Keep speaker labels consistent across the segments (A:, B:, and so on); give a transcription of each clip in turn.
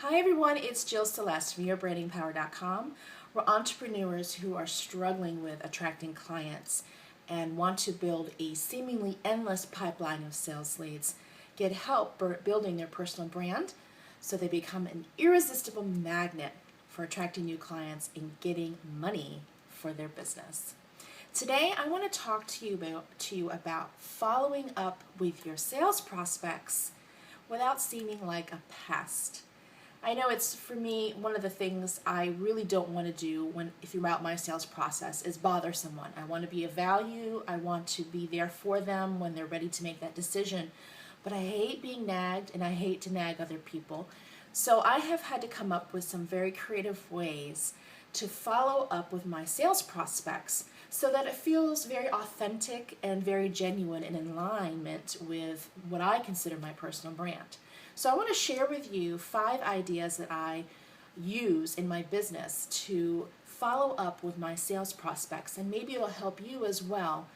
A: Hi everyone, it's Jill Celeste from YourBrandingPower.com. We're entrepreneurs who are struggling with attracting clients and want to build a seemingly endless pipeline of sales leads, get help building their personal brand so they become an irresistible magnet for attracting new clients and getting money for their business. Today I want to talk to you about following up with your sales prospects without seeming like a pest. I know it's, for me, one of the things I really don't want to do throughout my sales process is bother someone. I want to be of value. I want to be there for them when they're ready to make that decision. But I hate being nagged, and I hate to nag other people. So I have had to come up with some very creative ways to follow up with my sales prospects so that it feels very authentic and very genuine and in alignment with what I consider my personal brand. So I want to share with you 5 ideas that I use in my business to follow up with my sales prospects, and maybe it'll help you as well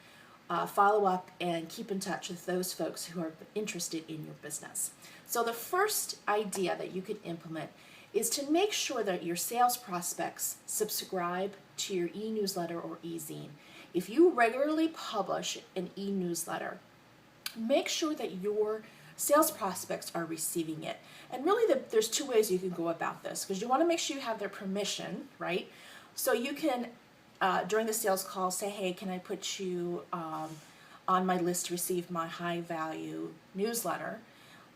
A: follow up and keep in touch with those folks who are interested in your business. So the first idea that you can implement is to make sure that your sales prospects subscribe to your e-newsletter or e-zine. If you regularly publish an e-newsletter, make sure that your sales prospects are receiving it. And really there's 2 ways you can go about this, because you want to make sure you have their permission, right? So you can, during the sales call, say, hey, can I put you on my list to receive my high value newsletter?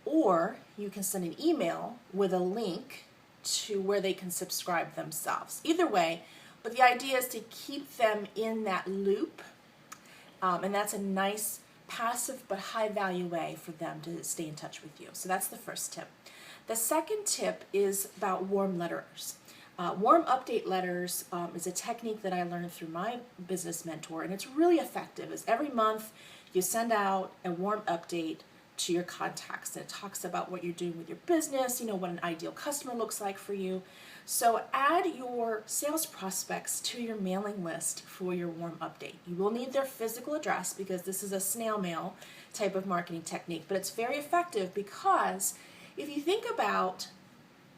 A: Or you can send an email with a link to where they can subscribe themselves. Either way, but the idea is to keep them in that loop, and that's a nice passive but high value way for them to stay in touch with you. So that's the first tip. The second tip is about warm letters. Warm update letters is a technique that I learned through my business mentor, and it's really effective. Is every month you send out a warm update to your contacts, and it talks about what you're doing with your business, what an ideal customer looks like for you. So add your sales prospects to your mailing list for your warm update. You will need their physical address because this is a snail mail type of marketing technique, but it's very effective because if you think about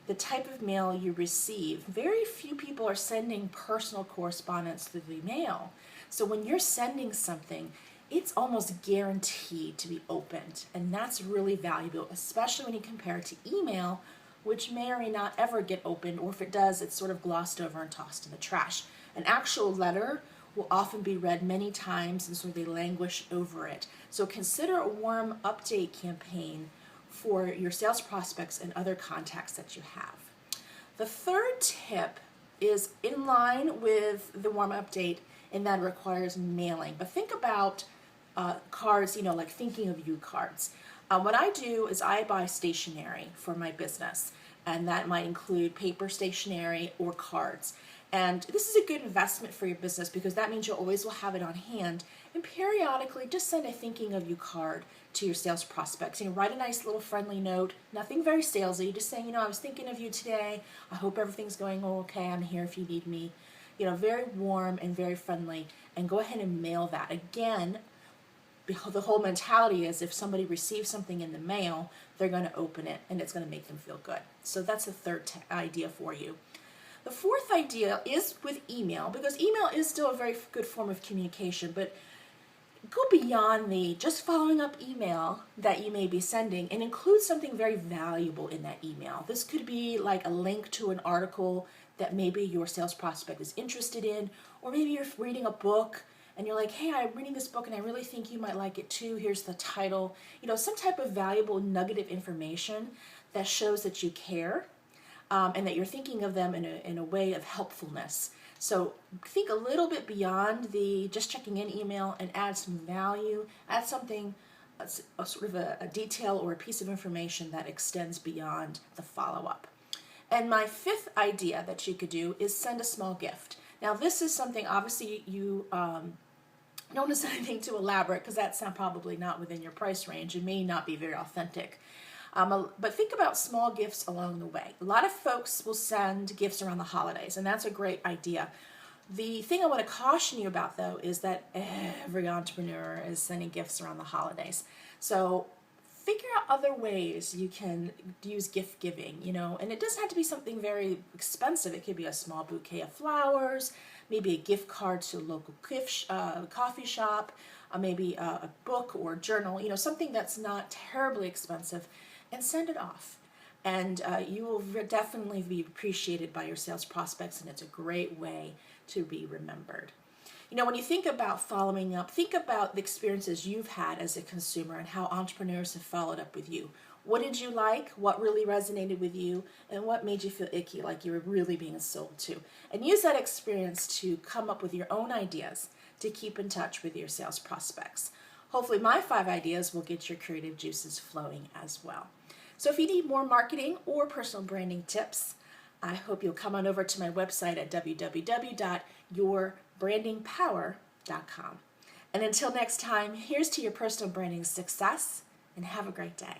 A: the type of mail you receive, very few people are sending personal correspondence through the mail. So when you're sending something, it's almost guaranteed to be opened, and that's really valuable, especially when you compare it to email, which may or may not ever get opened, or if it does, it's sort of glossed over and tossed in the trash. An actual letter will often be read many times, and so they languish over it. So consider a warm update campaign for your sales prospects and other contacts that you have. The third tip is in line with the warm update, and that requires mailing. But think about cards, like thinking of you cards. What I do is I buy stationery for my business, and that might include paper stationery or cards. And this is a good investment for your business because that means you always will have it on hand. And periodically, just send a thinking of you card to your sales prospects. Write a nice little friendly note, nothing very salesy, just saying, I was thinking of you today. I hope everything's going okay. I'm here if you need me. Very warm and very friendly, and go ahead and mail that. Again, the whole mentality is if somebody receives something in the mail, they're going to open it and it's going to make them feel good. So that's the third idea for you. The fourth idea is with email, because email is still a very good form of communication, but go beyond the just following up email that you may be sending and include something very valuable in that email. This could be like a link to an article that maybe your sales prospect is interested in, or maybe you're reading a book and you're like, hey, I'm reading this book and I really think you might like it too. Here's the title. Some type of valuable nugget of information that shows that you care, and that you're thinking of them in a way of helpfulness. So think a little bit beyond the just checking in email and add some value, add something, a sort of a detail or a piece of information that extends beyond the follow-up. And my fifth idea that you could do is send a small gift. Now this is something obviously you don't send anything too elaborate because that's probably not within your price range. It may not be very authentic. But think about small gifts along the way. A lot of folks will send gifts around the holidays, and that's a great idea. The thing I want to caution you about, though, is that every entrepreneur is sending gifts around the holidays. So figure out other ways you can use gift giving, and it doesn't have to be something very expensive. It could be a small bouquet of flowers, maybe a gift card to a local coffee shop, maybe a book or journal, something that's not terribly expensive, and send it off. And you will definitely be appreciated by your sales prospects, and it's a great way to be remembered. When you think about following up, think about the experiences you've had as a consumer and how entrepreneurs have followed up with you. What did you like? What really resonated with you? And what made you feel icky, like you were really being sold to? And use that experience to come up with your own ideas to keep in touch with your sales prospects. Hopefully my 5 ideas will get your creative juices flowing as well. So if you need more marketing or personal branding tips, I hope you'll come on over to my website at www.yourbrandingpower.com. And until next time, here's to your personal branding success, and have a great day.